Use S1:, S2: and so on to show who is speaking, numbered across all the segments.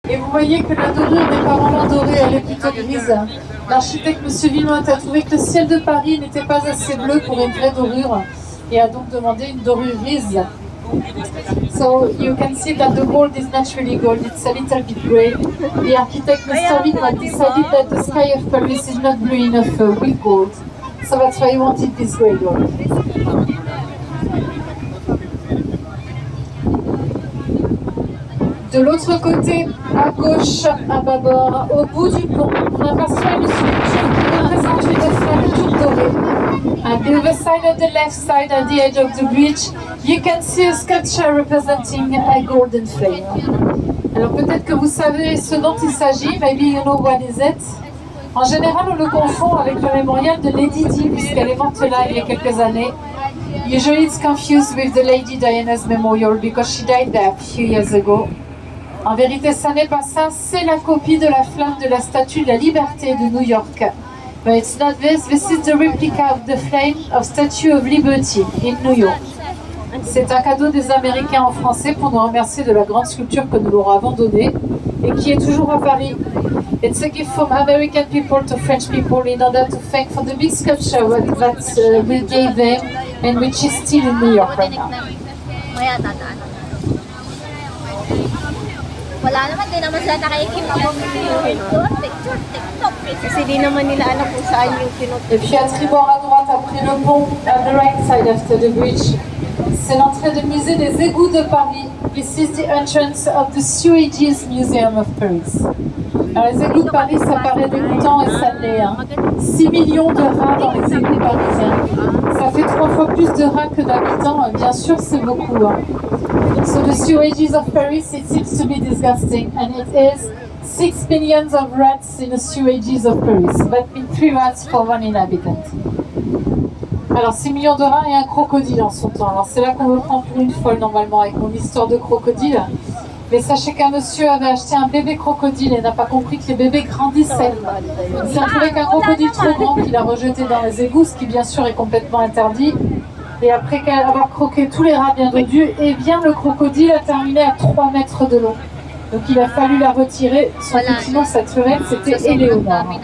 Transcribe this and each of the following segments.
S1: Et vous voyez que la dorure n'est pas vraiment dorée, elle est plutôt grise. L'architecte M. Villemot a trouvé que le ciel de Paris n'était pas assez bleu pour une vraie dorure et a donc demandé une dorure grise. So you can see that the gold is naturally gold, it's a little bit grey. The architect Mr. Villemot decided that the sky of Paris is not blue enough with gold. So that's why he wanted this grey gold. De l'autre côté, à gauche, à bâbord, au bout du pont, on aperçoit une sculpture qui représente une flamme toute dorée. At the other side of the left side, at the edge of the bridge, you can see a sculpture representing a golden flame. Alors peut-être que vous savez ce dont il s'agit, maybe you know what is it. En général, on le confond avec le mémorial de Lady Di, puisqu'elle est morte là il y a quelques années. Usually it's confused with the Lady Diana's memorial because she died there a few years ago. En vérité, ça n'est pas ça, c'est la copie de la flamme de la Statue de la Liberté de New York. But it's not this, this is the replica of the flame of Statue of Liberty in New York. C'est un cadeau des Américains en français pour nous remercier de la grande sculpture que nous leur avons donnée et qui est toujours à Paris. It's a gift from American people to French people in order to thank for the big sculpture that we gave them and which is still in New York right now.
S2: Wala naman, di naman sila nakikipag TikTok. Kasi di naman nila alam kung saan yung pinuto.
S1: Et puis à tribord à droite, après le pont, at the right side after the bridge, c'est l'entrée du musée des égouts de Paris. This is the entrance of the Sewages Museum of Paris. Alors les égouts de Paris, ça paraît dégoûtant et ça l'est. 6 millions de rats dans les égouts parisiens. Ça fait 3 fois plus de rats que d'habitants, bien sûr c'est beaucoup. So the sewages of Paris, it seems to be disgusting, and it is 6 millions of rats in the sewages of Paris, but in 3 rats for 1 inhabitant. Alors 6 millions de rats et un crocodile en son temps. Alors c'est là qu'on me prend pour une folle normalement avec mon histoire de crocodile. Mais sachez qu'un monsieur avait acheté un bébé crocodile et n'a pas compris que les bébés grandissaient. Il s'est retrouvé qu'un crocodile trop grand qu'il a rejeté dans les égouts, ce qui bien sûr est complètement interdit. Et après avoir croqué tous les rats bien dodus, eh bien le crocodile a terminé à 3 mètres de long. Donc il a fallu la retirer, sinon sa tuerie c'était Éléonore.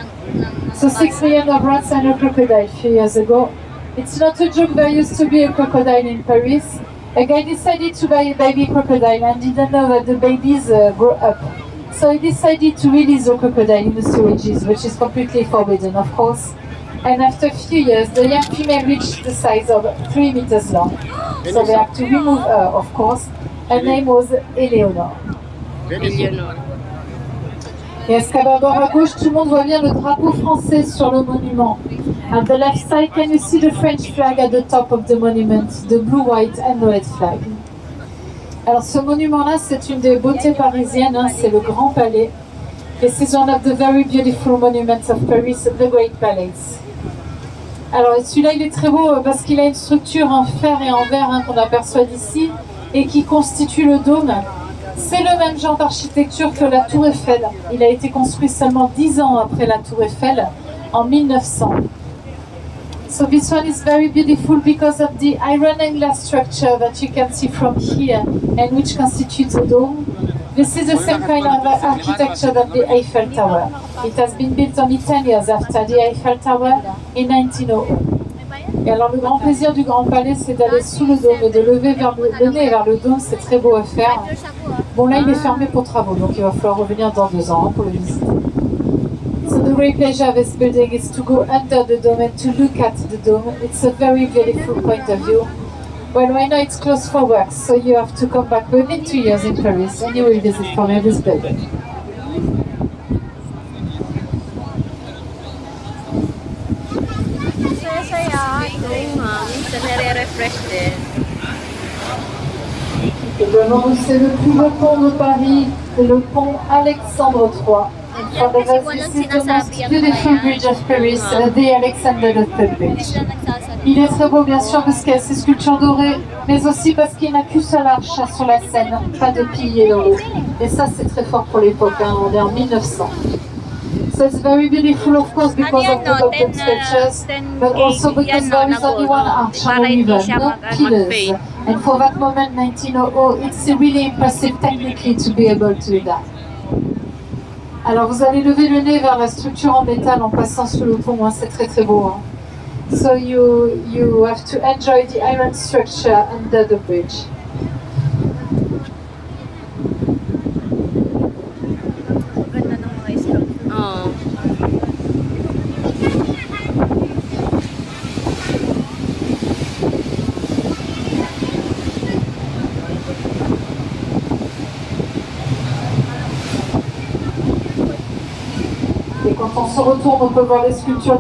S1: So 6 million of rats and a crocodile few years ago. It's not a joke, there used to be a crocodile in Paris. A guy decided to buy a baby crocodile and didn't know that the babies grow up. So he decided to release the crocodile in the sewages, which is completely forbidden, of course. And after a few years, the young female reached the size of 3 meters long. So they had to remove her, of course. Her name was Éléonore. Et à ce qu'à bord à gauche, tout le monde voit bien le drapeau français sur le monument. At the left side, can you see the French flag at the top of the monument, the blue, white and red flag. Alors ce monument-là, c'est une des beautés parisiennes, c'est le Grand Palais. Et c'est one of the very beautiful monuments of Paris, the Great Palace. Alors celui-là, il est très beau parce qu'il a une structure en fer et en verre qu'on aperçoit d'ici et qui constitue le dôme. C'est le même genre d'architecture que la Tour Eiffel. Il a été construit seulement 10 ans après la Tour Eiffel, en 1900. So this one is very beautiful because of the iron and glass structure that you can see from here and which constitutes a dome. This is the same kind of architecture that the Eiffel Tower. It has been built only 10 years after the Eiffel Tower in 1900. Et alors le grand plaisir du Grand Palais, c'est d'aller sous le dôme et de lever le nez vers le dôme, c'est très beau à faire. Bon là il est fermé pour travaux, donc il va falloir revenir dans 2 ans pour le visiter. So the great pleasure of this building is to go under the dome and to look at the dome. It's a very beautiful point of view. Well, right now it's closed for work, so you have to come back within 2 years in Paris and you will visit for me this building. C'est le plus beau pont de Paris, le pont Alexandre III. This is the most beautiful bridge of Paris, the Alexander III Bridge. Il est très beau bien sûr parce qu'il y a ses sculptures dorées, mais aussi parce qu'il n'a qu'une seule arche sur la Seine, pas de piliers dans l'eau. Et ça c'est très fort pour l'époque, on est en 1900. So it's very beautiful of course because of the golden sculptures, but also because there is only one arch on the river, no pillars. And for that moment, 1900, it's really impressive technically to be able to do that. Alors vous allez lever le nez vers la structure en métal en passant sous le pont, hein, c'est très très beau. Hein. So you have to enjoy the iron structure under the bridge.
S2: Ganda ng mga structure.
S3: Oo.
S1: Et quand on se retourne, on peut voir les sculptures